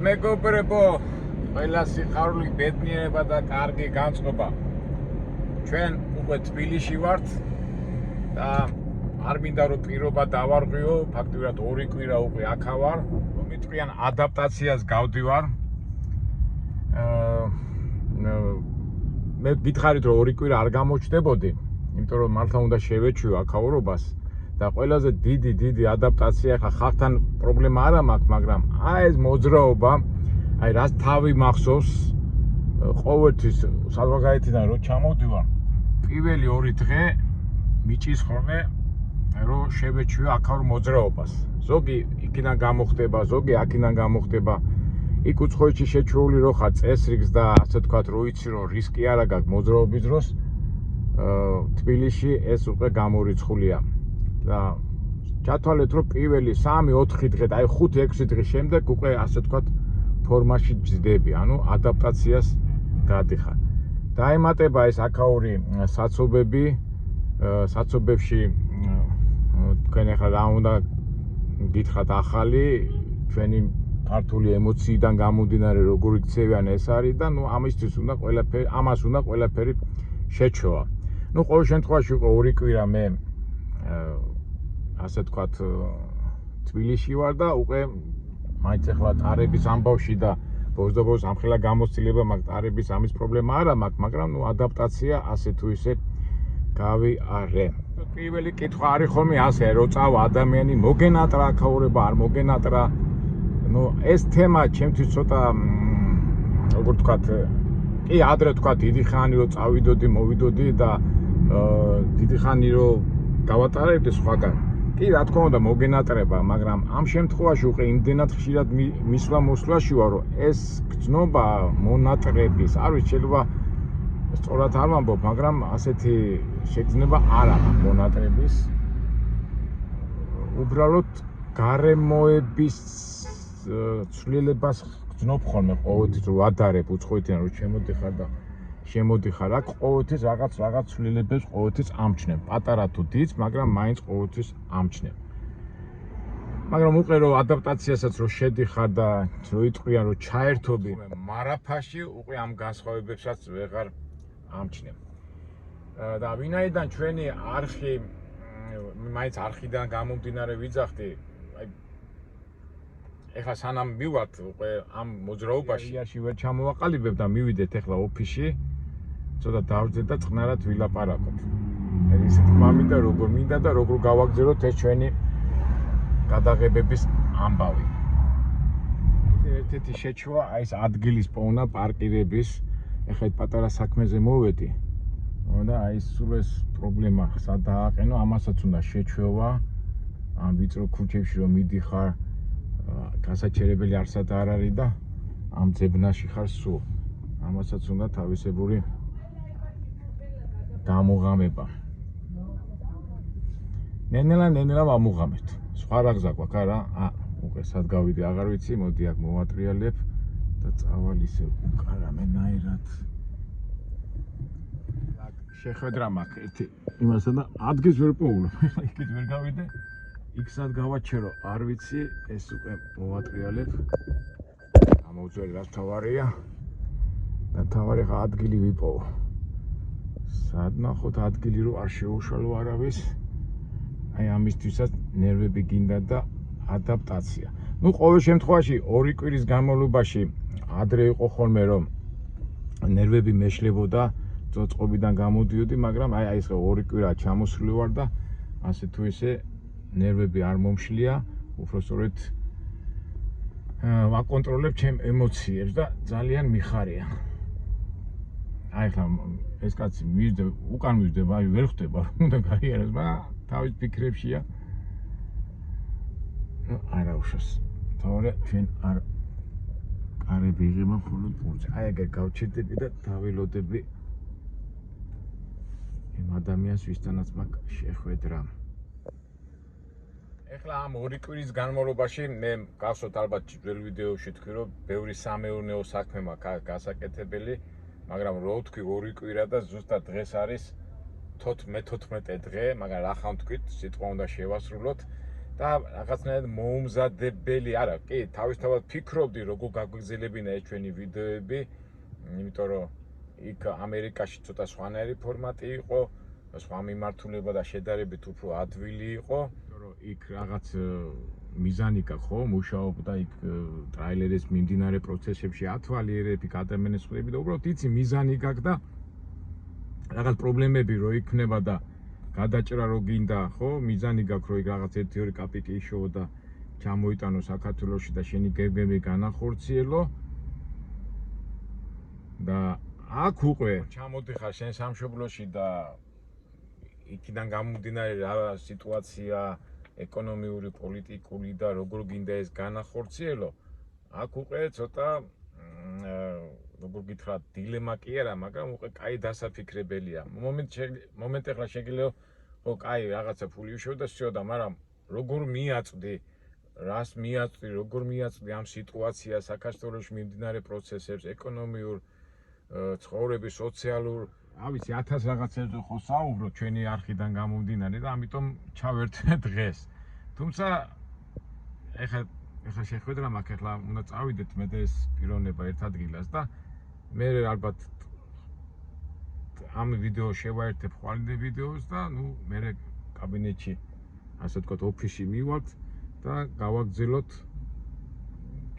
მეგობრებო, ყველა სიხარული ბედნიერება და კარგი განწყობა. ჩვენ უკვე თბილისში ვართ და არ მინდა რომ პირობა დავარღვიო, ფაქტობრივად 2 კვირა უკვე აქა ვარ, მომიტყვიან ადაპტაციას გავდივარ. მე გითხარით რომ 2 კვირა არ გამოჩნდებოდი, იმიტომ რომ მართლა უნდა შევეჩვიო აქაურობას და ყველაზე დიდი ადაპტაცია ხა ხალხთან პრობლემა არა მაქვს, მაგრამ ეს მოძრაობა, რაც თავი მახსოვს, ყოველთვის საზღვარგარეთიდან რო ჩამოვდივარ, პირველი 2 დღე მიჭის ხოლმე რომ შევეჩვიო აქაურ მოძრაობას. ზოგი იქიდან გამოხდება, ზოგი აქიდან გამოხდება. იქ უცხოეთში შეჩვეული რო ხარ წესრიგს და ასე თქვათ რო იცი რომ რისკი არა გაქვს მოძრაობის დროს, თბილისში ეს უკვე გამორიცხულია. და ჩათვალეთ რომ პირველი 3-4 დღე და აი 5-6 დღის შემდეგ უკვე ასე თქვათ ფორმაში ჯდები, ანუ ადაპტაციას გადიხარ. დაემატება ეს აქაური საცობები, საცობებში თქვენ ახლა რა უნდა გითხრათ ახალი, ჩვენი ქართული ემოციიდან გამომდინარე როგორი ქცევიან ეს არის და ნუ ამისთვის უნდა ყველაფერი, ამას უნდა ყველაფერი შეჩვევა. ნუ ყოველ შემთხვევაში უკვე 2 კვირა მე ასე თქვათ თბილისში ვარ და უკვე მაინც ახლა ტარების ამბავში და ბოლოს ამხელა გამოცდილება მაქვს, ტარების ამის პრობლემა არა მაქვს, მაგრამ ნუ ადაპტაცია ასე თუ ისე გავიარე. პირველი კითხვა არის ხოლმე ასე, რომ წავა ადამიანი მოგენატრა აქაურება, არ მოგენატრა. ნუ ეს თემა ჩემთვის ცოტა როგორ ვთქვათ, კი ადრე თქვა დიდი ხანი რომ წავიდოდი, მოვიდოდი და დიდი ხანი რომ გავატარებდი სხვაგან. კი, რა თქმა უნდა, მოგენატრება, მაგრამ ამ შემთხვევაში უკვე იმდენად ხშირად მისვლა-მოსვლაში ვარ, რომ ეს გრძნობა მონატრების, არ ვიცი, შეიძლება სწორად არ ვამბობ, მაგრამ ასეთი შეგრძნება არ აქვს მონატრების. უბრალოდ გარემოების ცვლილებას გრძნობ ხოლმე ყოველთვის, რომ ვადარებ უცხოეთიდან რომ შემოდიხარ და შემოდიხარ აქ, ყოველთვის რაღაც ცვლილებებს ყოველთვის ამჩნევ. პატარა თუ დიდ, მაგრამ მაინც ყოველთვის ამჩნევ. მაგრამ უკვე რომ ადაპტაციასაც რომ შედიხარ და რო იტყვიან რომ ჩაერთობი მარაფაში, უკვე ამ განსხვავებებსაც ვეღარ ამჩნევ. და ვინაიდან ჩვენი არხი, მაინც არხიდან გამომდინარე ვიძახდი, ეხლა სანამ მივართ უკვე ამ მოძრაობაში ვერ ჩამოვაყალიბებ და მივიდეთ ეხლა ოფისში, ცოტა დავძე და წყნარად ვილაპარაკოთ. ისეთ მამინდა როგორ მინდა და როგორ გავაგზავნოთ ეს ჩვენი გადაღებების ამბავი. ერთ-ერთი შეჩვა აი ეს ადგილის პოვნა პარკირების, ეხლა ეს პატარა საქმეზე მოვედი. და აი სულ ეს პრობლემა სად დააყენო, ამასაც უნდა შეჩვევა. ამ ვიწრო ქუჩებში რომ მიდიხარ, გასაჩერებელი არსად არ არის და ამ ძებნაში ხარ სულ. ამასაც უნდა თავისებური დამოღამება. ნენელა ვამოღამეთ. სხვა რა გზა გვაქვს არა? უკვე სად გავიდი აღარ ვიცი, მოდი აქ მოვატრიალებ და წავალ ისე უკარამენაირად. აქ შეხვედრა მაქვს ერთი იმასა და ადგილს ვერ პოულობ. ეხლა იქით ვერ გავიდე. იქ სად გავაჩერო, არ ვიცი, ეს უკვე მოვატრიალებ. გამოვწვევი რა თავარია. და თავარი ხა ადგილი ვიპოვო. სად ნახოთ ადგილი რომ არ შეუშალო არავის. აი ამისთვისაც ნერვები გინდა და ადაპტაცია. ნუ ყოველ შემთხვევაში 2 კვირის განმავლობაში ადრე იყო ხოლმე რომ ნერვები მეშლებოდა, წოწყობიდან გამოდიოდი, მაგრამ აი ეს 2 კვირა ჩამოსული ვარ და ასე თუ ისე ნერვები არ მომშლია, უბრალოდ ვაკონტროლებ ჩემ ემოციებს და ძალიან მიხარია. აი ხა ეს კაცი უკან მივიდება, აი ვერ ხვდება, უნდა გაიაროს, მაგრამ თავის ფიქრებშია. არა უშავს. თორე ჩვენ არ კარები იღება მხოლოდ პურზე. აი ეგ გავჩერდები და დაველოდები იმ ადამიანს, ვისთანაც მაქვს შეხვედრა. ეხლა ამ 2 კვირის განმავლობაში მე გახსოვთ ალბათ ძველ ვიდეოში თქვი რომ ბევრი სამეურნეო საქმე მაქვს გასაკეთებელი, მაგრამ რო ვთქვი 2 კვირა და ზუსტად დღეს არის 14 დღე, მაგრამ ახლა ვთქვით, სიტყვა უნდა შევასრულოთ და რაღაცნაირად მოუმზადებელი, არა, კი, თავისთავად ფიქრობდი, როგორ გაგვიგზელებინა ეს ჩვენი ვიდეოები, იმიტომ რომ იქ ამერიკაში ცოტა სხვანაირი ფორმატი იყო, სხვა მიმართულება და შედარებით უფრო ადვილი იყო, იმიტომ რომ იქ რაღაც მიზანი გაქვს, ხო, მუშაობდა იქ ტრაილერის მიმდინარე პროცესებში ათვალიერები, ადამიანის ხვდები და უბრალოდ იცი მიზანი გაქვს და რაღაც პრობლემები რო იქნება და გადაჭრა რო გინდა, ხო, მიზანი გაქვს რო იქ რაღაც 1-2 კაპიკი იშოვო და ჩამოიტანო საქართველოში და შენი გეგმები განახორციელო და აქ უკვე ჩამოდიხარ შენ სამშობლოში და იქიდან გამომდინარე რა სიტუაცია ეკონომიური, პოლიტიკური და როგორ გინდა ეს განახორციელო, აქ უკვე ცოტა როგორ გითხრათ, დილემა კი არა, მაგრამ უკვე კაი დასაფიქრებელია. მომენტ ახლა შეგიძლია ხო, კაი, რაღაცა ფული უშევ და всё და მაგრამ როგორ მიაწვდი, რას მიაწვდი, როგორ მიაწვდი ამ სიტუაციას, საქართველოში მიმდინარე პროცესებს, ეკონომიურ, ცხოვრების, სოციალურ, ავიცი 1000 რაღაცებზე ხო საუბრობ ჩვენი არხიდან გამომდინარე და ამიტომ ჩავერთვე დღეს. თუმცა ეხლა შეხვედრა მაქვს, ეხლა უნდა წავიდეთ მე და ეს პიროვნება ერთ ადგილას და მე ალბათ ამ ვიდეოს შევაერთებ ხვალინდელ ვიდეოს და მე კაბინეტში, ასე ვთქვათ, ოფისში მივართ და გავაგრძელოთ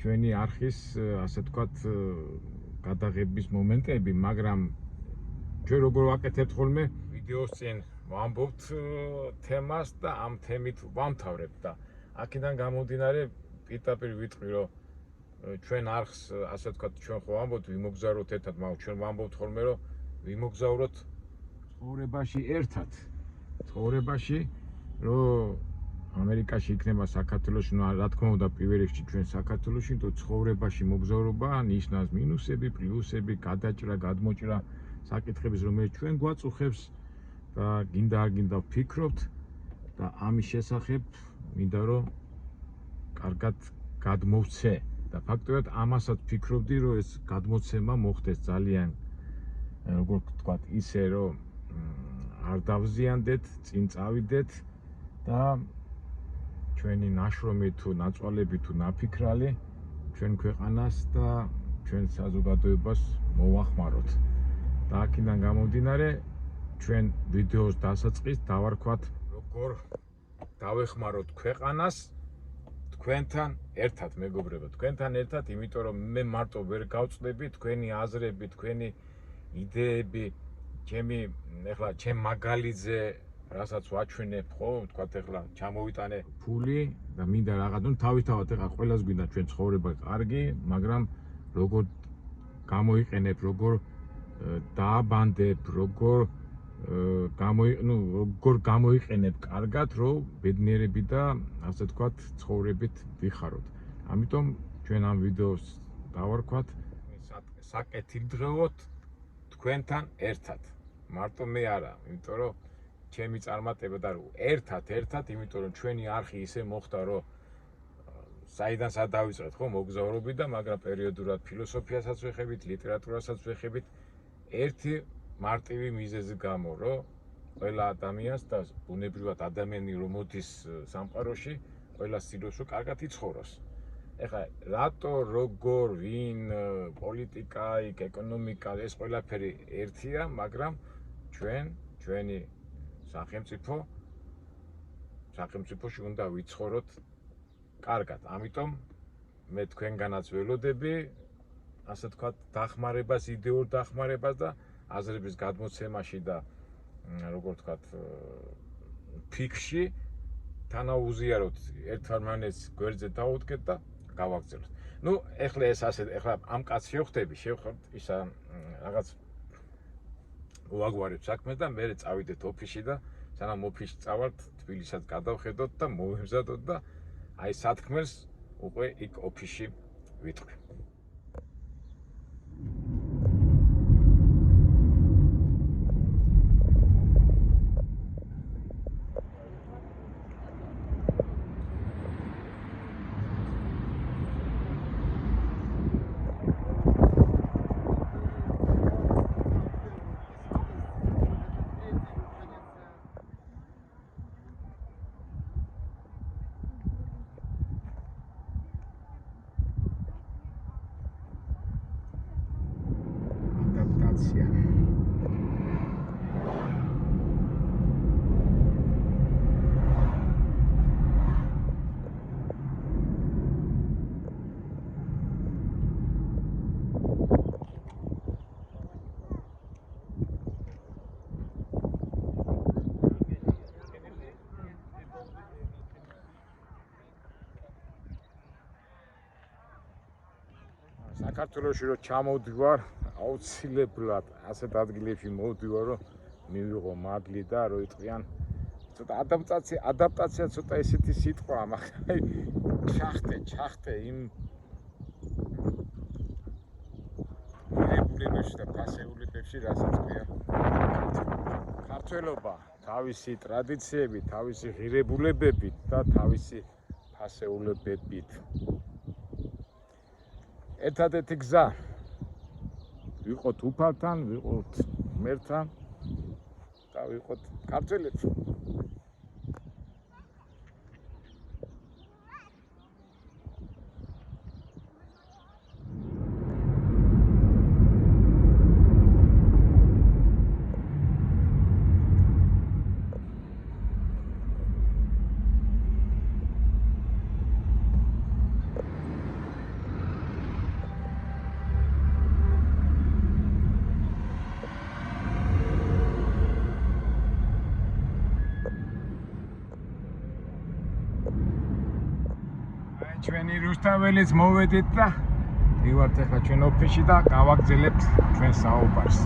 ჩვენი არხის, ასე ვთქვათ, გადაღების მომენტები, მაგრამ ჩვენ როგორ ვაკეთებთ ხოლმე ვიდეოს წინ ვამბობთ თემას და ამ თემით ვამთავრებთ და აქედან გამომდინარე პირდაპირ ვიტყვი, რომ ჩვენ არხს, ასე ვთქვათ, ჩვენ ხო ვამბობთ ვიმოგზავროთ ერთად, მაგრამ ჩვენ ვამბობთ ხოლმე, რომ ვიმოგზავროთ ცხოვრებაში ერთად. ცხოვრებაში, რომ ამერიკაში იქნება საქართველოში, რა თქმა უნდა, პირველ რიგში ჩვენ საქართველოში, იმიტომ ცხოვრებაში მოგზაურობა ნიშნავს მინუსები, პლუსები, გადაჭრა, გადმოჭრა, საკითხების, რომელიც ჩვენ გვაწუხებს და გინდა არ გინდა ვფიქრობთ და ამის შესახებ მინდა რომ კარგად გადმოვცე და ფაქტობრივად ამასაც ვფიქრობდი, რომ ეს გადმოცემა მოხდეს ძალიან, როგორ ვთქვათ, ისე რომ არ დავზიანდეთ, წინ წავიდეთ და ჩვენი ნაშრომი თუ ნაწვალები თუ ნაფიქრალი ჩვენ ქვეყანას და ჩვენ საზოგადოებას მოვახმაროთ. და აქედან გამომდინარე ჩვენ ვიდეოს დასაწყისს დავარქვათ, როგორ დავეხმაროთ ქვეყანას თქვენთან ერთად, მეგობრებო, თქვენთან ერთად, იმიტომ რომ მე მარტო ვერ გავწდები თქვენი აზრები, თქვენი იდეები, ეხლა ჩემ მაგალითზე რასაც ვაჩვენებ, ხო, ვთქვათ, ეხლა ჩამოვიტანე ფული და მინდა რაღაც, თავისთავად ეხლა ყველას გვინდა ჩვენ ცხოვრება კარგი, მაგრამ როგორ გამოიყენებ, როგორ დააბანდებ, როგორ გამოიყენებ კარგად, რომ ბედნიერები და ასე ვთქვათ, ცხოვრებით ვიხაროთ. ამიტომ ჩვენ ამ ვიდეოს დავარქვათ საკეთილდღეოდ თქვენთან ერთად. მარტო მე არა, იმიტომ რომ ჩემი წარმატება და ერთად, იმიტომ რომ ჩვენი არხი ისე მოხდა, რომ საიდან სად დავიწყეთ, ხო, მოგზაურობით და მაგრამ პერიოდულად ფილოსოფიასაც ვეხებით, ლიტერატურასაც ვეხებით, ერთი მარტივი მიზეზი გამო, რომ ყველა ადამიანს და ბუნებრივად ადამიანი რომ მოდის სამყაროში, ყველა ცდილობს რომ კარგად იცხოვროს. ეხლა რატო, როგორ, ვინ, პოლიტიკა, ეკონომიკა, ეს ყველაფერი ერთია, მაგრამ ჩვენი სახელმწიფოში უნდა ვიცხოვროთ კარგად. ამიტომ მე თქვენგანაც ველოდები, ასე ვთქვათ, დახმარებას, იდეურ დახმარებას და აზრების გადმოცემაში და როგორ ვთქვათ, ფიქრში თანაუზიაროთ, ერთმანეთს გვერდზე დავუდგეთ და გავაგრძელოთ. ეხლა ეს ასე, ეხლა ამ კაცს შევხვდები, ისა რაღაც ვაგვარებ საქმეს და მე წავიდეთ ოფისში და სანამ ოფისში წავართ, თბილისსაც გადავხედოთ და მოვემზადოთ და აი სათქმელს უკვე იქ ოფისში ვიტყვი. ადაპტაცია. საქართველოში რო ჩამოვდივარ, აუცილებლად ასეთ ადგილებში მოვდივარ, რომ მივიღო მადლი და რო იტყვიან ცოტა ადაპტაცია ცოტა ესეთი სიტყვაა, მაგრამ ჩახტე იმ ღირებულებებში და ფასეულებებში, რასაც ქვია ქართველობა, თავისი ტრადიციებით, თავისი ღირებულებებით და თავისი ფასეულებებით. ერთადერთი გზა ვიყოთ უფალთან, ვიყოთ ღმერთთან და ვიყოთ ქართველები. ჩვენი რუსთაველიც მოვედით და მივართ ახლა ჩვენ ოფისში და გავაგრძელებთ ჩვენ საუბარს.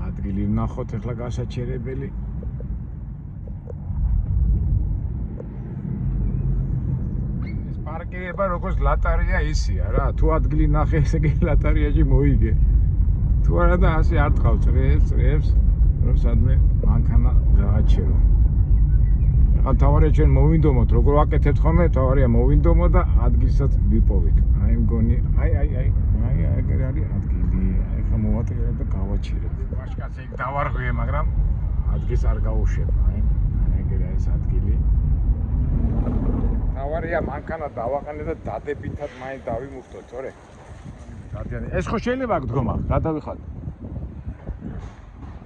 ადგილი ვნახოთ ახლა გასაჩერებელი. ეს პარკირება როგორც ლატარია ისია რა, თუ ადგილი ნახე, ესე იგი ლატარიაში მოიგე. თუ არა და ასე არ ტყავ წრეებს, რომ სადმე მანქანა გააჩერო. ახლა თავარია ჩვენ მოვინდომოთ, როგორ ვაკეთებთ ხოლმე, თავარია მოვინდომო და ადგილსაც ვიპოვით. აი მგონი, აი ეგრე არის ადგილი. ახლა მოვატრიალებ და გავაჩერებ. ვაშკაცი იქ დავარღვიე, მაგრამ ადგილს არ გავუშვებ. აი ეგრე არის ადგილი. თავარია მანქანა დავაყენე და დადებითად მაინც დავიმუხტო, თორე. დადიანი. ეს ხო შეიძლება აქ დგომა, რა დავიხატე?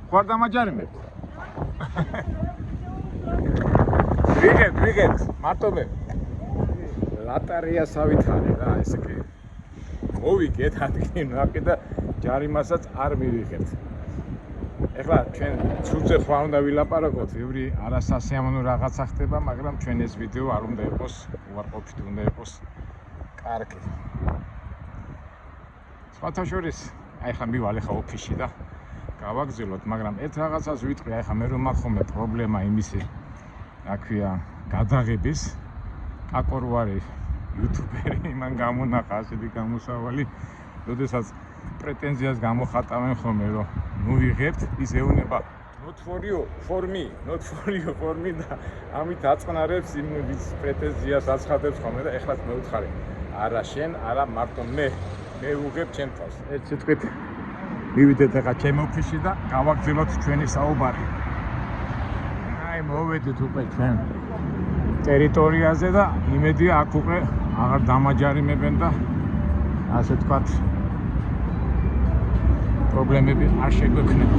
ხوار დამაჯარიმებთ. ვიგებთ, მარტობე. ლატარიასავით არის რა, ესე იგი. მოვიგეთ ადგილი ნაკი და ჯარიმასაც არ მივიღებთ. ეხლა ჩვენ ცუძე ხვა უნდა ვილაპარაკოთ, ბევრი არასასიამოვნო რაღაცა ხდება, მაგრამ ჩვენ ეს ვიდეო არ უნდა იყოს უარყოფით, უნდა იყოს კარგი. სხვათა შორის, აი ხა მივალ ახლა ოფისში და გავაგზავნოთ, მაგრამ ერთ რაღაცას ვიტყვი, აი ხა მე რომ მაქვს ხოლმე პრობლემა იმისი, რა ქვია, გადაღების. აკორო არის იუთუბერი, იმან გამონახა ასეთი გამოსავალი, როდესაც პრეტენზიას გამოხატავენ ხოლმე, რომ მოვიღებთ, ის ეუბნება not for you, for me და ამით აწყნარებს იმ პრეტენზიას აცხადებს ხოლმე და ეხლაც მე ვუთხარი, არა შენ, არა მარტო მე ვუღებ ჩემ თავს. ერთ სიტყვით მივიდეთ ახლა ჩემ ოფისში და გავაგრძელოთ ჩვენი საუბარი. აი მოვედით უკვე ჩვენ ტერიტორიაზე და იმედია აქ უკვე აღარ დამაჯარიმებენ და ასე თქვათ პრობლემები არ შეგვექნება.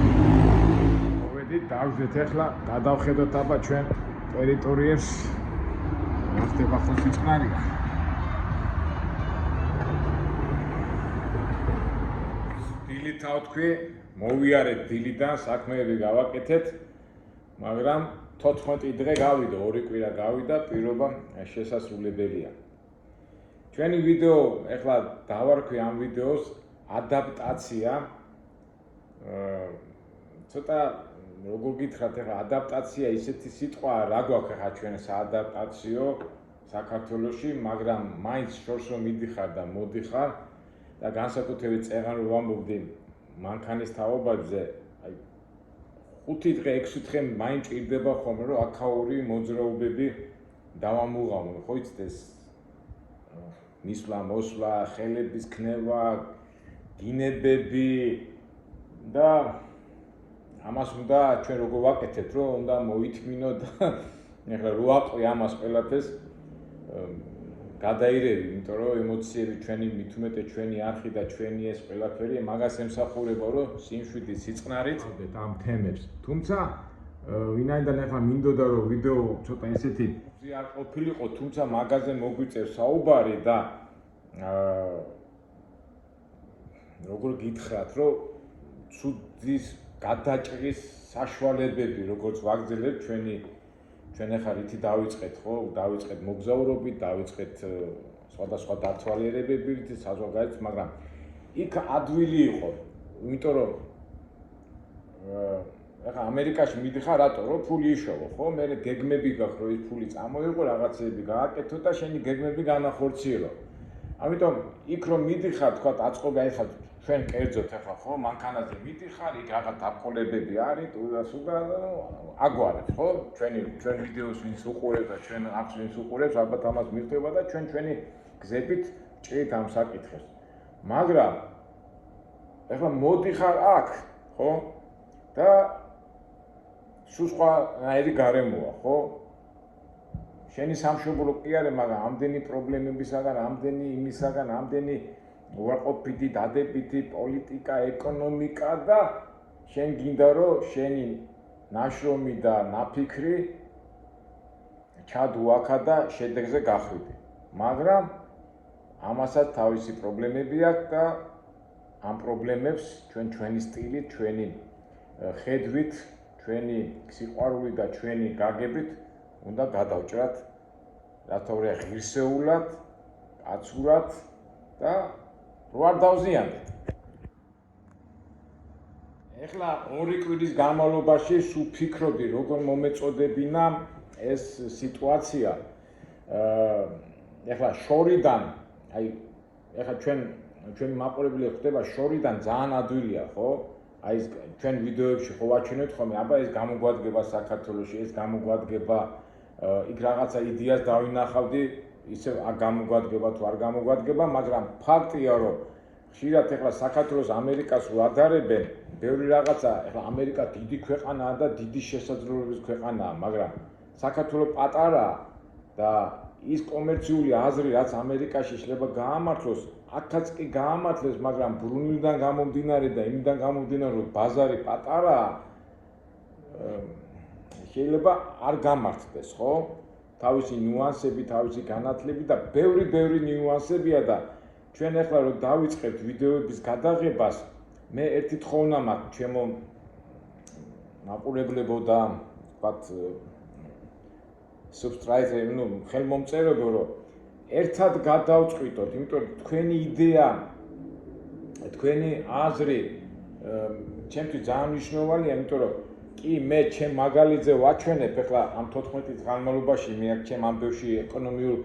მოვედით, დავждეთ ახლა, გადავხედოთ აბა ჩვენ ტერიტორიებს. რა ხდება ხოლმე წყნარია. დილით ავთქვი, მოვიარეთ დილიდან, საქმეები გავაკეთეთ, მაგრამ 14 დღე გავიდა, 2 კვირა გავიდა, პირობა შესასრულებელია. ჩვენი ვიდეო, ახლა დავარქვი ამ ვიდეოს ადაპტაცია. ცოტა როგორ გითხრათ, ახლა ადაპტაცია ისეთი სიტყვაა, რა გვაქვს ახლა ჩვენ საადაპტაციო საქართველოში, მაგრამ მაინც შორს რომ მიდიხარ და მოდიხარ და განსაკუთრებით წეღან რომ ვამბობდი მანქანის თაობაზე აი 5 დღე 6 დღე მაინც ჭირდება ხოლმე რომ აქაური მოძრაობები დავამუღავო, ხო იცით ეს მისვლა, მოსვლა, ხელების ქნება, გინებები და ამას უნდა ჩვენ როგორ ვაკეთებთ, რომ უნდა მოითმინოთ და ეხლა რო აყვი ამას ყველაფერს გადაირევი, იმიტომ რომ ემოციები ჩვენი მithumetet ჩვენი არხი და ჩვენი ეს ყველაფერი მაგას ემსახურება, რომ სიმშვიდე სიწყნარით ამ თემებს. თუმცა ვინაიდან ახლა მინდოდა რომ ვიდეო ცოტა ესეთი არ ყოფილიყო, თუმცა მაგაზე მოგვიწევს საუბარი და როგორ გითხრათ, რომ ცუდის გადაჭრის საშუალებები როგორც ვაგრძელებთ ჩვენ ახლა რითი დავიწყეთ, ხო? დავიწყეთ მოგზაურობით, დავიწყეთ სხვადასხვა დათვალიერებებით, საზღვარგარეთ, მაგრამ იქ ადვილი იყო, იმიტომ რომ ახლა ამერიკაში მიდიხარ რატო? რომ ფული იშოვო, ხო? მე გეგმები გაქვს, რომ ის ფული წამოიღო, რაღაცეები გააკეთო და შენი გეგმები განახორციელო. ამიტომ იქ რომ მიდიხარ, თქვა აწყობი აი ხა ჩვენ კერძოთ ახლა ხო, მანქანაზე მიდიხარ, იქ რაღაც დაბყოლებები არის, თუნდაც აგვარებს, ხო? ჩვენ ვიდეოს ვინც უყურებს და ჩვენ აქვს ვინც უყურებს, ალბათ ამას მირთება და ჩვენი გზებით ჭრით ამ საკითხებს. მაგრამ ახლა მოდიხარ აქ, ხო? და სულ სხვანაირი გარემოა, ხო? შენი სამშობლო კი არის, მაგრამ ამდენი პრობლემებისაგან, ამდენი იმისაგან, ამდენი უარყოფითი, დადებითი პოლიტიკა, ეკონომიკა და შენ გინდა რომ შენი ნაშრომი და ნაფიქრი ჩადუაქა და შედეგზე გახვიდე. მაგრამ ამასაც თავისი პრობლემები აქვს და ამ პრობლემებს ჩვენი სტილით, ჩვენი ხედვით, ჩვენი სიყვარული და ჩვენი გაგებით უნდა გადავჭრათ, რათა ვერ ღირსეულად, კაცურად და რო არ დავზიანდეთ. ეხლა 2 კვირის განმავლობაში სულ ფიქრობდი, როგორ მომეწოდებინა ეს სიტუაცია. ეხლა შორიდან, აი ეხლა ჩვენი მაყურებელი ხდება შორიდან ძალიან ადვილია, ხო? აი ეს ჩვენ ვიდეოებში ხო ვაჩვენებთ ხოლმე, აბა ეს გამოგვადგება საქართველოში, ეს გამოგვადგება იქ რაღაცა იდეას დავინახავდი, ისე გამოგვადგება თუ არ გამოგვადგება, მაგრამ ფაქტია, რომ ხშირად ეხლა საქართველოს ამერიკას ვადარებენ, ბევრი რაღაცა, ეხლა ამერიკა დიდი ქვეყანაა და დიდი შესაძლებლობის ქვეყანაა, მაგრამ საქართველო პატარაა და ის კომერციული აზრი, რაც ამერიკაში შეიძლება გაამართლოს, აქაც კი გაამართლეს, მაგრამ ბრუნვიდან გამომდინარე და იმიდან გამომდინარე, რომ ბაზარი პატარაა, შეიძლება არ გამართლდეს, ხო? თავისი ნიუანსები, თავისი განათლებით და ბევრი ნიუანსებია და ჩვენ ახლა რომ დავიწყებთ ვიდეოების გადაღებას, მე ერთი თხოვნა მაქვს ჩემო მაყურებლებო და ვთქვათ subscriber, ხელმომწერებო, რომ ერთად გადავწყვიტოთ, იმიტომ რომ თქვენი იდეა, თქვენი აზრი ჩემთვის ძალიან მნიშვნელოვანია, იმიტომ რომ კი მე ჩემ მაგალითზე ვაჩვენებ ახლა ამ 14 წლის განმავლობაში მე აქ ჩემ ამბებში ეკონომიურ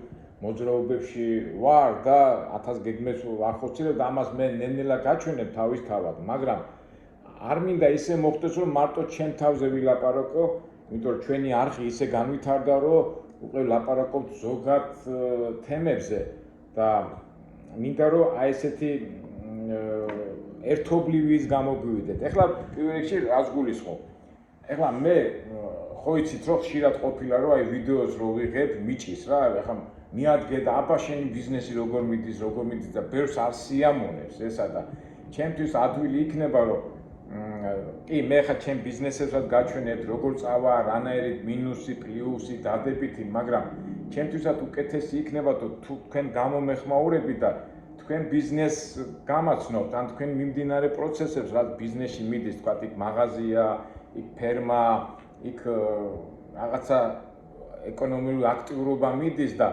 მოძრაობებში ვარ და 1000 გეგმებს ვახორციელებ და ამას მე ნელ-ნელა გაჩვენებ თავისთავად, მაგრამ არ მინდა ისე მოხდეს, რომ მარტო ჩემ თავზე ვილაპარაკო, იმიტომ რომ ჩვენი არხი ისე განვითარდა, რომ უკვე ვლაპარაკობთ ზოგად თემებზე და მინდა რომ აი ესეთი ერთობლივიის გამოგვივიდეთ. ეხლა პირველ რიგში რას გულისხმობ? ეხლა მე ხო იცით რომ ხშირად ყოფილა რომ აი ვიდეოს რო ვიღებ მიჭის რა, ეხლა მიადგე და აბა შენი ბიზნესი როგორ მიდის და ბევრს არ სიამოვნებს ესა და ჩემთვის ადვილი იქნება რომ კი მე ხა ჩემ ბიზნესებსაც გაჩვენებ როგორ წავა, რანაირად მინუსი, პლუსი, დადებითი, მაგრამ ჩემთვისაც უკეთესი იქნება თუ თქვენ გამომეხმაურებით და თქვენ ბიზნესს გამაცნობთ ან თქვენ მიმდინარე პროცესებს, რაც ბიზნესში მიდის, თქვა იქ მაღაზია, იქ ფერმა, იქ რაღაცა ეკონომიკური აქტიურობა მიდის და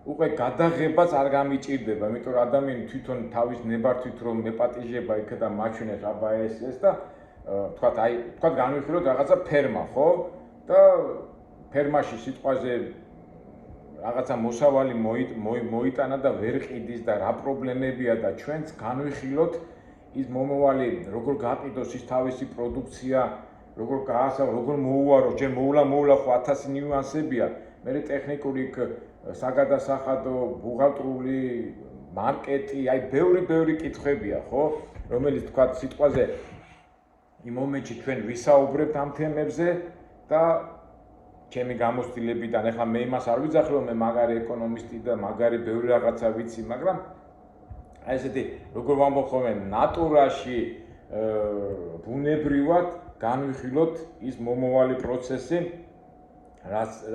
უკვე გადაღებაც არ გამიჭირდება, იმიტომ რომ ადამიანი თვითონ თავის ნებართვით რომ მეპატიჟება იქ და მაჩვენებს აბა ეს და თქვა განვიხილოთ რაღაცა ფერმა, ხო? და ფერმაში სიტყვაზე რაღაცა მოსავალი მოიტანა და ვერ ყიდის და რა პრობლემებია და ჩვენც განვიხილოთ ის მომავალი როგორ გაყიდოს ის თავისი პროდუქცია, როგორ გაასწავლოს, როგორ მოუაროს, ჯერ მოვლა ხო 1000 ნიუანსებია, მე ტექნიკური საგადასახადო, ბუღალტრული, მარკეტი, აი ბევრი კითხვებია, ხო, რომელიც თქვა სიტყვაზე იმ მომენტში ჩვენ ვისაუბრებთ ამ თემებზე და ჩემი გამოცდილებიდან ეხლა მე იმას არ ვიძახი რომ მე მაგარი ეკონომისტი და მაგარი ბევრი რაღაცა ვიცი, მაგრამ აი ესეთი როგორ ვამბობ ხოლმე ნატურაში ბუნებრივად განვიხილოთ ის მომავალი პროცესი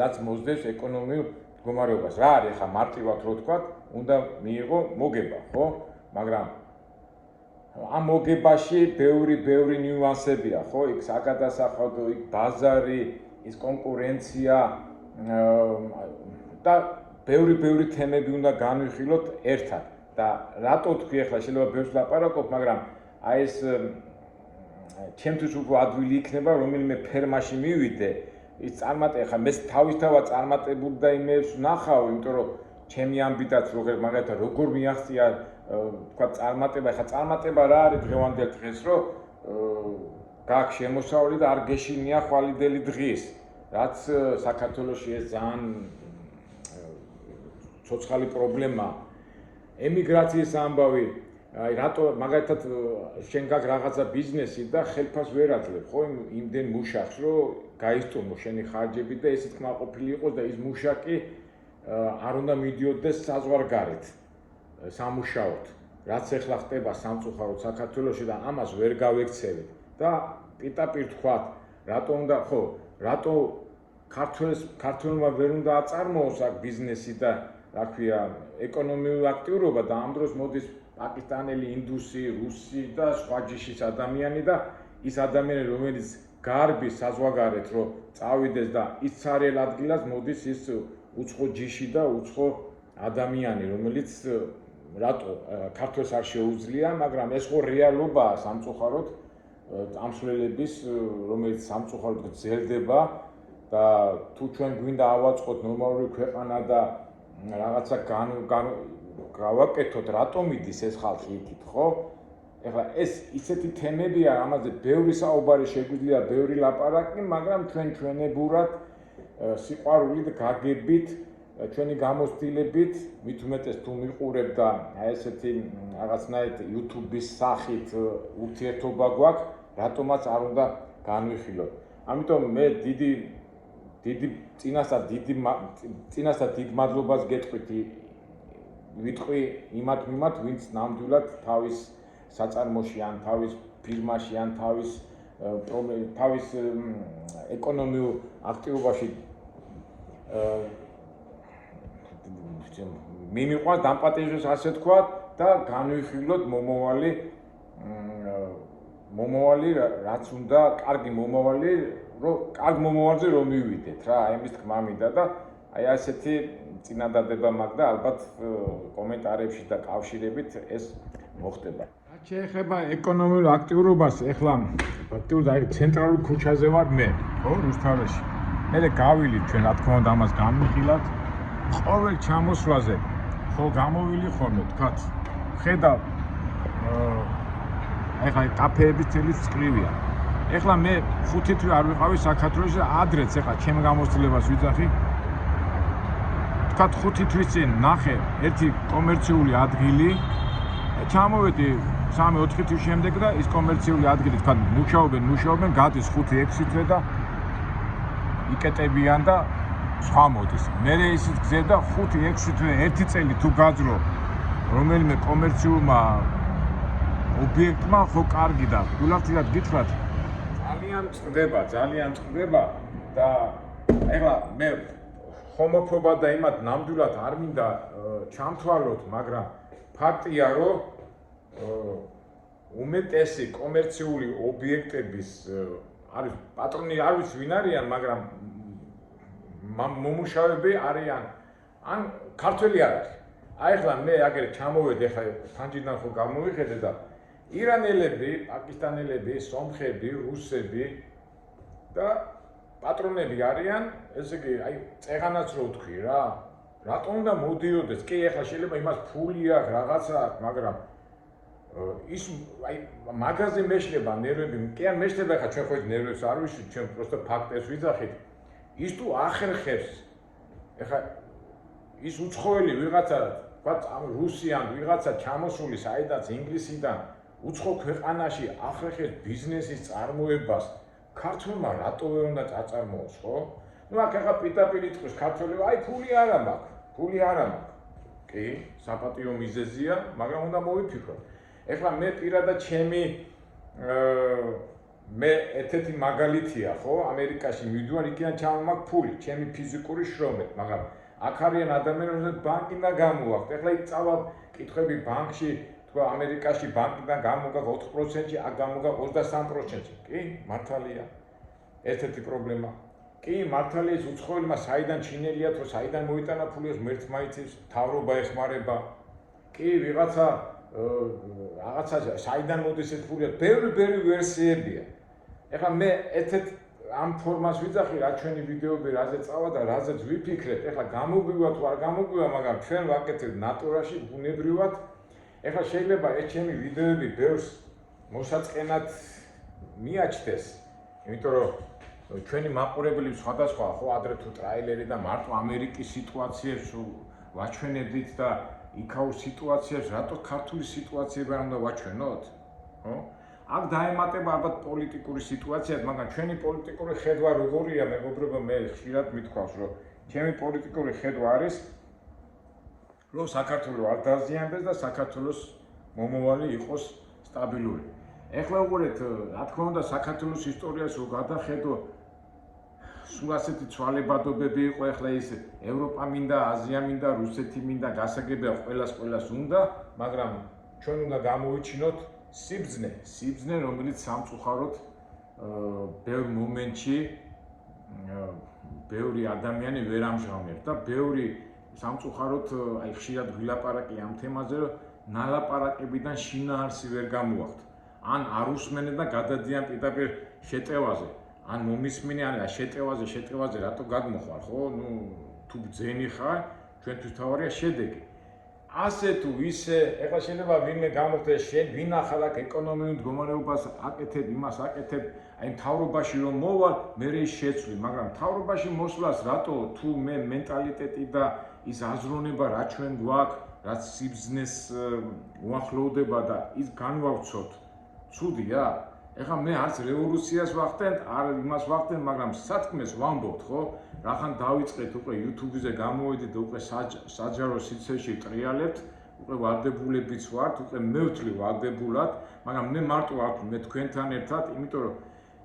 რაც მოსდევს ეკონომიურ მდგომარეობას. რა არის ახლა მარტივად რო თქვა, უნდა მიიღო მოგება, ხო? მაგრამ ამ მოგებაში ბევრი ნიუანსებია, ხო? იქ საგადასახადო, იქ ბაზარი, ის კონკურენცია და ბევრი თემები უნდა განვიხილოთ ერთად. და რატო თქვი ახლა შეიძლება ბევრს ლაპარაკობ, მაგრამ აი ეს ჩემთვის უფრო ადვილი იქნება რომელიმე ფერმაში მივიდე, ის წარმატება, ხა მე თავისთავად წარმატებული და იმებს ვნახავ, იმიტომ რომ ჩემი ამბიტაც მაგალითად როგორ მიაღწია თქვა წარმატება, ხა წარმატება რა არის დღევანდელ დღეს, რომ გააქვს შემოსავალი და არ გეშინია ხვალიდელი დღის, რაც საქართველოში ეს ძალიან ცოცხალი პრობლემაა. ემიგრაციის ამბავი, აი რატო მაგალითად შენ გაქვს რაღაცა ბიზნესი და ხელფას ვერ აძლევ, ხო, იმდენ მუშაკს, რომ გაისტუმრო შენი ხარჯები და ესეც კმაყოფილი იყოს და ის მუშაკი არ უნდა მიდიოდეს საზღვარგარეთ სამუშაოდ, რაც ახლა ხდება სამწუხაროდ საქართველოში და ამას ვერ გავექცევით და პირდაპირ თქვათ, რატო უნდა, ხო, რატო ქართველმა ვერ უნდა აწარმოოს აქ ბიზნესი და რა ქვია, ეკონომიური აქტიურობა და ამ დროს მოდის პაკისტანელი, ინდუსი, რუსი და სხვა ჯიშის ადამიანი და ის ადამიანი, რომელიც გარბის საზღვარგარეთ, რომ წავიდეს და ის ცარიელ ადგილას მოდის ის უცხო ჯიში და უცხო ადამიანი, რომელიც რატო ქართველს არ შეუძლია, მაგრამ ეს ხო რეალობაა სამწუხაროდ ამსვლელების, რომელიც სამწუხაროდ გრძელდება და თუ ჩვენ გვინდა ავაწყოთ ნორმალური ქვეყანა და რაღაცა გავაკეთოთ, რატომ მიდის ეს ხალხი იქით, ხო? ეხლა ეს ისეთი თემებია, ამაზე ბევრი საუბარი შეგვიძლია, ბევრი ლაპარაკი, მაგრამ ჩვენებურად სიყვარულით, გაგებით, ჩვენი გამოცდილებით, მით უმეტეს თუ მიყურებ და აი ესეთი რაღაცნაირად YouTube-ის სახით ურთიერთობა გვაქვს, რატომაც არ უნდა განვიხილოთ. ამიტომ მე წინასწარ დიდ მადლობას გეტყვით ვიტყვი იმათ მიმართ, ვინც ნამდვილად თავის საწარმოში ან თავის ფირმაში ან თავის ეკონომიურ აქტივობაში მიმიყვანს დამპატიჟოს, ასე თქვათ, და განვიხილოთ მომავალი, რაც უნდა, კარგი მომავალი, კარგ მომავალზე რომ მივიდეთ რა, ამის თქმა მინდა და აი ასეთი წინადადება მაქვს და ალბათ კომენტარებში და კავშირებით ეს მოხდება. რაც შეეხება ეკონომიურ აქტიურობას, ეხლა ფაქტობრივად ცენტრალურ ქუჩაზე ვარ მე, ხო, რუსთაველში. მე გავილით ჩვენ, რა თქმა უნდა, ამას განვიხილავთ. ყოველ ჩამოსვლაზე ხო გამოვილი ხოლმე, თქვათ, ხედავ ეხლა კაფეების წელი წკრივია. ეხლა მე 5 თვე არ ვიყავი საქართველოში და ადრეც ეხლა ჩემ გამოცდილებას ვიძახი. თქვათ 5 თვის წინ ნახე ერთი კომერციული ადგილი, ჩამოვედი 3-4 თვის შემდეგ და ის კომერციული ადგილი თქვათ მუშაობენ, გადის 5-6 თვე და იკეტებიან და სხვა მოდის. მე ისიც გზერდა 5-6 თვე ერთი წელი თუ გაძრო რომელიმე კომერციულმა ობიექტმა ხო კარგი და გულახდილად გითხრათ ძალიან წყდება და ეხლა მე ჰომოფობა და იმათ ნამდვილად არ მინდა ჩამთვალოთ, მაგრამ ფაქტია, რომ უმეტესი კომერციული ობიექტების არის პატრონი არ ვიცი ვინ არიან, მაგრამ მომუშავეები არიან ან ქართველი არ არის. აი ახლა მე აგერ ჩამოვედი, ახლა ფანჯიდან ხო გამოვიხედე და ირანელები, პაკისტანელები, სომხები, რუსები და პატრონები არიან, ესე იგი, აი წეღანაც რო ვთქვი რა, რატომ უნდა მოდიოდეს? კი, ახლა შეიძლება იმას ფული აქვს, რაღაცა აქვს, მაგრამ ის აი მაგაზე მეშლება ნერვები, კი არ მეშლება ხა ჩვენ ხო ნერვებს არ ვიშლით, ჩვენ просто ფაქტებს ვიძახით. ის თუ ახერხებს ეხა ის უცხოელი ვიღაცა თქვა რუსიან ვიღაცა ჩამოსული საიდანაც ინგლისიდან უცხო ქვეყანაში ახერხებს ბიზნესის წარმოებას ქართულმა რატო ვერ უნდა წაწარმოოს ხო? ნუ აქ ეხა პიტაპირ იტყვის ქართველი აი ფული არა მაქვს. კი, საპატიო მიზეზია, მაგრამ უნდა მოვიფიქროთ. ეხლა მე პირადად ჩემი მე ერთ-ერთი მაგალითია ხო, ამერიკაში მივდივარ, იქიდან ჩამომაქვს ფული, ჩემი ფიზიკური შრომით, მაგრამ აქ არიან ადამიანები, რომელსაც ბანკიდან გამოვაქვთ. ეხლა იქ წავალ კითხები ბანკში, თქვა ამერიკაში ბანკიდან გამოგაქვს 4%-ში, აქ გამოგაქვს 23%-ში. კი, მართალია. ერთ-ერთი პრობლემა. კი, მართალია ის უცხოელმა საიდან ჩინელია თუ საიდან მოიტანა ფული, ღმერთს მაიცის, მთავრობა ეხმარება. კი, ვიღაცა რაღაცა საიდან მოდის ეს ფული, ბევრი ვერსიებია. ეხლა მე ერთ-ერთ ამ ფორმას ვიძახი, რა ჩვენი ვიდეოები რაზე წავა და რაზეც ვიფიქრეთ. ეხლა გამოგვივა თუ არ გამოგვივა, მაგრამ ჩვენ ვაკეთებთ ნატურაში, ბუნებრივად. ეხლა შეიძლება ეს ჩემი ვიდეოები ბევრს მოსაწყენად მიაჩნდეს, იმიტომ რომ ჩვენი მაყურებელი სხვადასხვა ხო ადრე თუ ტრაილერი და მარტო ამერიკის სიტუაციებს ვაჩვენებდით და იქაურ სიტუაციებს, რატო ქართული სიტუაციები არ უნდა ვაჩვენოთ? ხო? აქ დაემატება ალბათ პოლიტიკური სიტუაციაც, მაგრამ ჩვენი პოლიტიკური ხედვა როგორია, მეგობრებო, მე ხშირად მithქვავს, რომ ჩემი პოლიტიკური ხედვა არის, რომ საქართველოს არ დაზიანდეს და საქართველოს მომავალი იყოს სტაბილური. ეხლა უყურეთ, რა თქმა უნდა, საქართველოს ისტორიას რო გადახედო, სულ ასეთი ცვალებადობები იყო, ეხლა ის ევროპა მინდა, აზია მინდა, რუსეთი მინდა, გასაგებია ყველას უნდა, მაგრამ ჩვენ უნდა გამოვიჩინოთ სიბრძნე, რომელიც სამწუხაროდ ბევრ მომენტში ბევრი ადამიანი ვერ ამჟღავნებს და ბევრი სამწუხაროდ აი ხშირად ვილაპარაკი ამ თემაზე, რომ ნალაპარაკებიდან შინაარსი ვერ გამოვაქვთ. ან არ უსმენენ და გადადიან პირდაპირ შეტევაზე. ან მომისმინე, ან შეტევაზე რატო გადმოხარ, ხო? ნუ თუ ბძენი ხარ, ჩვენთვის თავარია შედეგი. ასე თუ ისე, ეხლა შეიძლება ვინმე გამოხდეს, შენ ვინ ახალ აქ ეკონომიურ მდგომარეობას აკეთებ, იმას აკეთებ, აი მთავრობაში რომ მოვალ, მე ის შეცვლი, მაგრამ მთავრობაში მოსვლას რატო თუ მე მენტალიტეტი და ის აზროვნება რა ჩვენ გვაქვს, რაც სიბრძნეს უახლოვდება და ის განვავცოთ, ცუდია? ეხლა მე არც რევოლუციას ვახდენთ, არ იმას ვახდენთ, მაგრამ სათქმეს ვამბობთ, ხო? რახან დავიწყეთ უკვე YouTube-ზე გამოვიდით და უკვე საჯარო სიცეში ტრიალებთ, უკვე ვალდებულებიც ვართ, უკვე მე ვთვლი ვალდებულად, მაგრამ მე მარტო არ ვთვლი, მე თქვენთან ერთად, იმიტომ რომ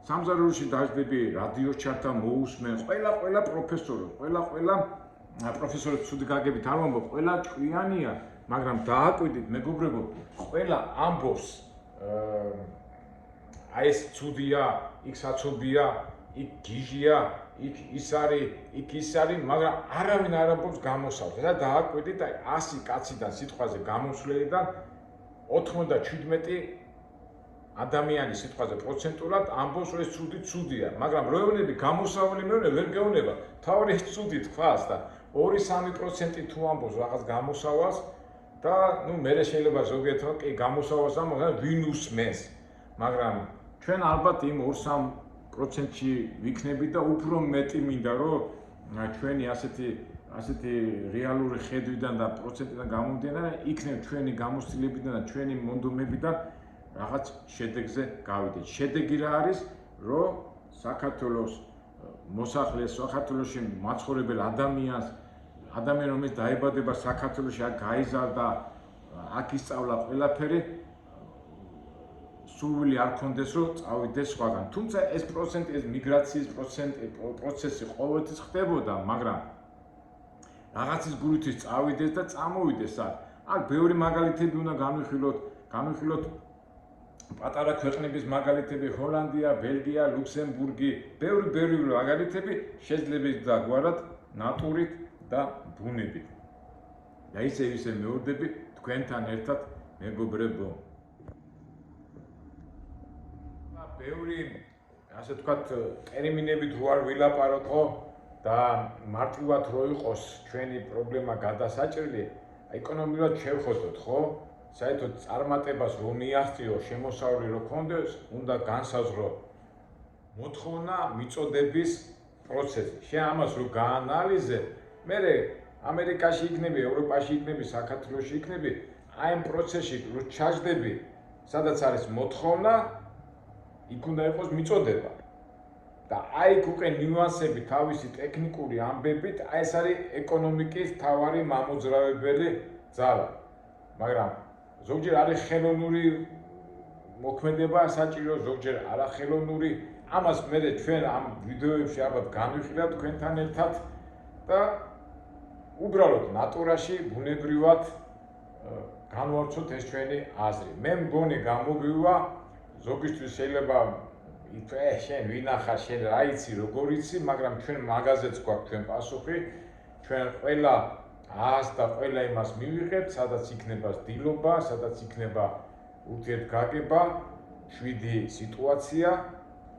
სამზარეულოში დაждები რადიოს ჩართა მოусმენ, ყველა პროფესორებს ცუდი გაგებით არ ვამბობ, ყველა ჭკვიანია, მაგრამ დააკვირდით, მეგობრებო, ყველა ამბობს აი ეს ცუდია, იქ საცობია, იქ გიჟია, იქ ის არის, მაგრამ არავინ არ ამბობს გამოსავალს. და დააკვირდით, აი 100 კაციდან სიტყვაზე გამოსვლიდან 97 ადამიანი სიტყვაზე პროცენტულად ამბობს, რომ ეს ცუდია, მაგრამ როევნები გამოსავალი მეუბნები ვერ გეუბნება, თავი ეს ცუდი თქვას და 2-3% თუ ამბობს რაღაც გამოსავალს და ნუ მე შეიძლება ზოგიერთი კი გამოსავალს ამბობს, ვინ უსმენს, მაგრამ ჩვენ ალბათ იმ 2-3%-ში ვიქნებით და უფრო მეტი მინდა, რომ ჩვენი ასეთი რეალური ხედვიდან და პროცენტიდან გამომდინარე, იქნებ ჩვენი გამოცდილებიდან და ჩვენი მონდომებიდან რაღაც შედეგზე გავიდეთ. შედეგი რა არის, რომ საქართველოს მოსახლეს, საქართველოში მაცხოვრებელ ადამიანს, რომელიც დაიბადება საქართველოში, აქ გაიზარდა, აქ ისწავლა ყველაფერი, სურვილი არ ქონდეს, რომ წავიდეს სხვაგან. თუმცა ეს პროცენტი, ეს მიგრაციის პროცესი ყოველთვის ხდებოდა, მაგრამ რაღაცის გულით წავიდეს და წამოვიდეს აქ. აქ ბევრი მაგალითები უნდა განვიხილოთ პატარა ქვეყნების მაგალითები, ჰოლანდია, ბელგია, ლუქსემბურგი, ბევრი მაგალითები შეიძლება დაგვარად ნატურით და ბუნებით. და ისე მეორდები თქვენთან ერთად, მეგობრებო. ბევრი, ასე ვთქვათ, ტერმინებით რო არ ვილაპარაკო და მარტივად რო იყოს ჩვენი პრობლემა გადასაჭრელი, ეკონომიურად შევხოდოთ, ხო? საერთოდ წარმატებას რომ მიაღწიო, შემოსავალი რომ ქონდეს, უნდა განსაზღვრო მოთხოვნა მიწოდების პროცესი. შენ ამას რო გაანალიზებ, მერე ამერიკაში იქნები, ევროპაში იქნები, საქართველოში იქნები, აი ამ პროცესში რო ჩაჯდები, სადაც არის მოთხოვნა, იქ უნდა იყოს მიწოდება. და აი იქ უკვე ნიუანსები თავისი ტექნიკური ამბებით, აი ეს არის ეკონომიკის მთავარი მამოძრავებელი ძალა. მაგრამ ზოგჯერ არის ხელოვნური მოქმედება საჭირო, ზოგჯერ არახელოვნური. ამას მე ჩვენ ამ ვიდეოებში ალბათ განვიხილავთ თქვენთან ერთად და უბრალოდ ნატურაში ბუნებრივად განვარცხოთ ეს ჩვენი აზრი. მე მგონი გამოგვივა ზოგისთვის შეიძლება შენ ვინახა, შენ რა იცი, როგორ იცი, მაგრამ ჩვენ მაგაზეც გვაქვს ჩვენ პასუხი. ჩვენ ყველა ას და ყველა იმას მივიღებთ, სადაც იქნება ცდილობა, სადაც იქნება ურთიერთგაგება, შვიდი სიტუაცია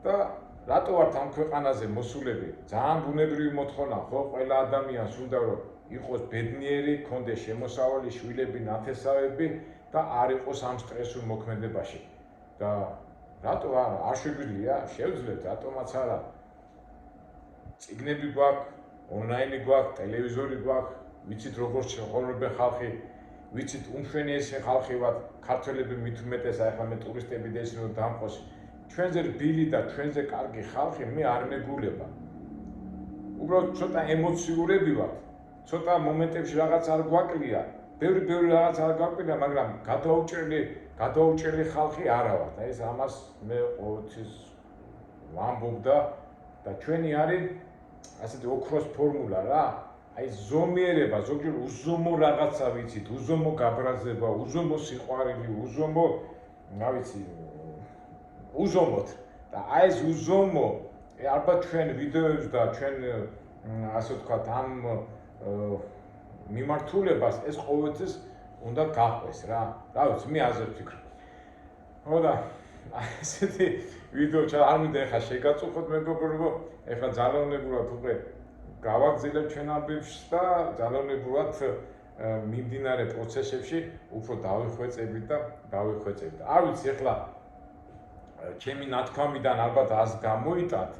და რატო ვართ ამ ქვეყანაზე მოსულები? ძალიან ბუნებრივი მოთხოვნა, ხო, ყველა ადამიანს უნდა რომ იყოს ბედნიერი, ქონდეს შემოსავალი, შვილები, ნათესავები და არ იყოს ამ სტრესულ მოქმედებაში. და რატო არ შეგვიძლია? შევძლებთ, რატომაც არა. წიგნები გვაქვს, ონლაინი გვაქვს, ტელევიზორი გვაქვს, ვიცით როგორ ცხოვრობენ ხალხი, ვიცით უმშვენიესი ხალხი ვართ, ქართველები მით უმეტეს, ახლა მე ტურისტები და ისინი დამყოს. ჩვენზე რბილი და ჩვენზე კარგი ხალხი მე არ მეგულება. უბრალოდ ცოტა ემოციურები ვართ, ცოტა მომენტებში რაღაც არ გვაკლია, ბევრი რაღაც არ გვაკლია, მაგრამ გადაუჭრელი ხალხი არა ვართ. აი ეს ამას მე ყოველთვის ვამბობდა და ჩვენი არის ასეთი ოქროს ფორმულა რა. აი ზომიერება, ზოგჯერ უზომო რაღაცა ვიცით, უზომო გაბრაზება, უზომო სიყვარული, უზომო, რა ვიცი, უზომოთ და აი ეს უზომო ალბათ ჩვენ ვიდეოებს და ჩვენ ასე ვთქვათ ამ მიმართულებას ეს ყოველთვის უნდა გაყვეს რა. რა ვიცი, მე ასე ვფიქრობ. ხო და ესეთი ვიდეო არ მინდა ეხლა შეგაწუხოთ მეგობრებო, ეხლა ძალაუნებურად უკვე გავაგზავნებ ჩვენ ამბებს და ძალაუნებურად მიმდინარე პროცესებში უფრო დავიხვეწებით და დავიხვეწებით. არ ვიცი ეხლა ჩემი ნათქვამიდან ალბათ ას გამოიტანთ,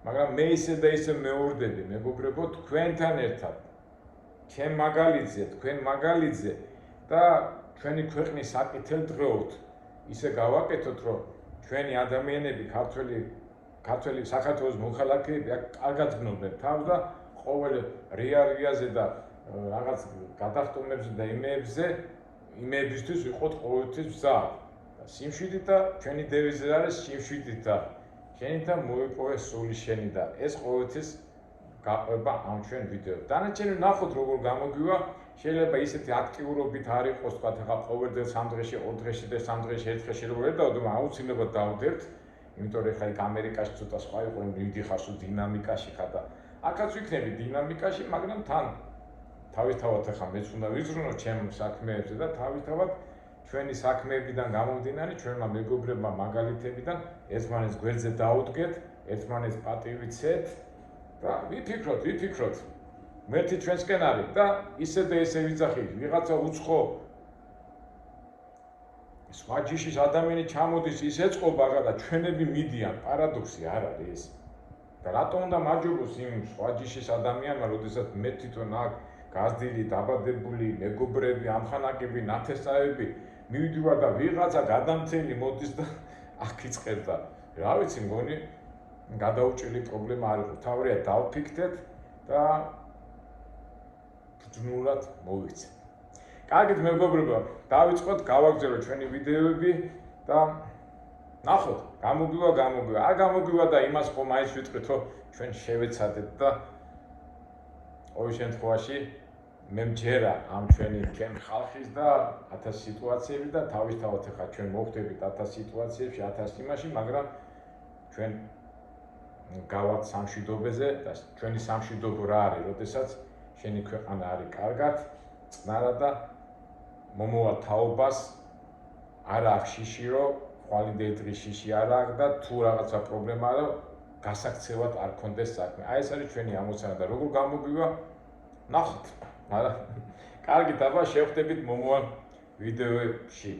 მაგრამ მე ისე და ისე მეორდები მეგობრებო თქვენთან ერთად. ჩემ მაგალითზე, თქვენ მაგალითზე და ჩვენი ქვეყნის საკეთილდღეოდ ისე გავაკეთოთ, რომ ჩვენი ადამიანები, ქართველი საქართველოს მოხალხეები კარგად გნობენ თავს და ყოველ რეალიაზე და რაღაც გადახტომებზე და იმეებისთვის ვიყოთ ყოველთვის მზად. სიმშვიდე და ჩვენი დევიზი არის სიმშვიდე და შენი და მოიპოვე სული შენი და ეს ყოველთვის გაყვება ამ ჩვენ ვიდეოებს. დანარჩენი ნახოთ როგორ გამოგვივა, შეიძლება ისეთი აქტიურობით არ იყოს, თქვა ახლა ყოველდღე 3 დღეში, 4 დღეში და 3 დღეში ერთხელ რომ ვერ დავდო, აუცილებლად დავდებთ, იმიტომ რომ ახლა იქ ამერიკაში ცოტა სხვა იყო, მიდიხარ სულ დინამიკაში ხარ და აქაც ვიქნები დინამიკაში, მაგრამ თან თავისთავად ახლა მეც უნდა ვიზრუნო ჩემ საქმეებზე და თავისთავად ჩვენი საქმეებიდან გამომდინარე, ჩვენმა მეგობრებმა მაგალითებიდან ერთმანეთს გვერდზე დაუდგეთ, ერთმანეთს პატივიცეთ და ვიფიქროთ. მერთი ჩვენსკენ არის და ისე და ესე ვიძახით, ვიღაცა უცხო სხვა ჯიშის ადამიანი ჩამოდის, ის ეწყობა და ჩვენები მიდიან, პარადოქსი არ არის ეს. და რატომ უნდა მაჯობოს იმ სხვა ჯიშის ადამიანმა, როდესაც მე თვითონ აქ გაზრდილი, დაბადებული, მეგობრები, ამხანაგები, ნათესავები მივიდივარ და ვიღაცა გადამცემი მოდის და აქ იწყებს და რა ვიცი, მგონი გადაუჭრელი პრობლემა არ იყო. თავია დავფიქრეთ და ბრძნულად მოვიქცეთ. კარგით მეგობრებო, დავიწყოთ, გავაგზავნოთ ჩვენი ვიდეოები და ნახოთ, გამოგვივა, არ გამოგვივა და იმას ხომ მაინც ვიტყვით, რომ ჩვენ შევეცადეთ და ყოველ შემთხვევაში მე მჯერა ამ ჩვენი ხალხის და 1000 სიტუაციები და თავისთავად ახლა ჩვენ მოვხვდებით 1000 სიტუაციებში, 1000 იმაში, მაგრამ ჩვენ გავართ სამშვიდობოზე და ჩვენი სამშვიდობო რა არის, როდესაც შენი ქვეყანა არის კარგად, წყნარად და მომოვალ თაობას არ აქვს შიში, რომ ხვალინდელი დღის შიში არ აქვს და თუ რაღაცა პრობლემა არა, გასაქცევად არ ქონდეს საქმე. აი ეს არის ჩვენი ამოცანა და როგორ გამოგვივა, ნახოთ. კარგით, აბა შევხვდებით მომავალ ვიდეოებში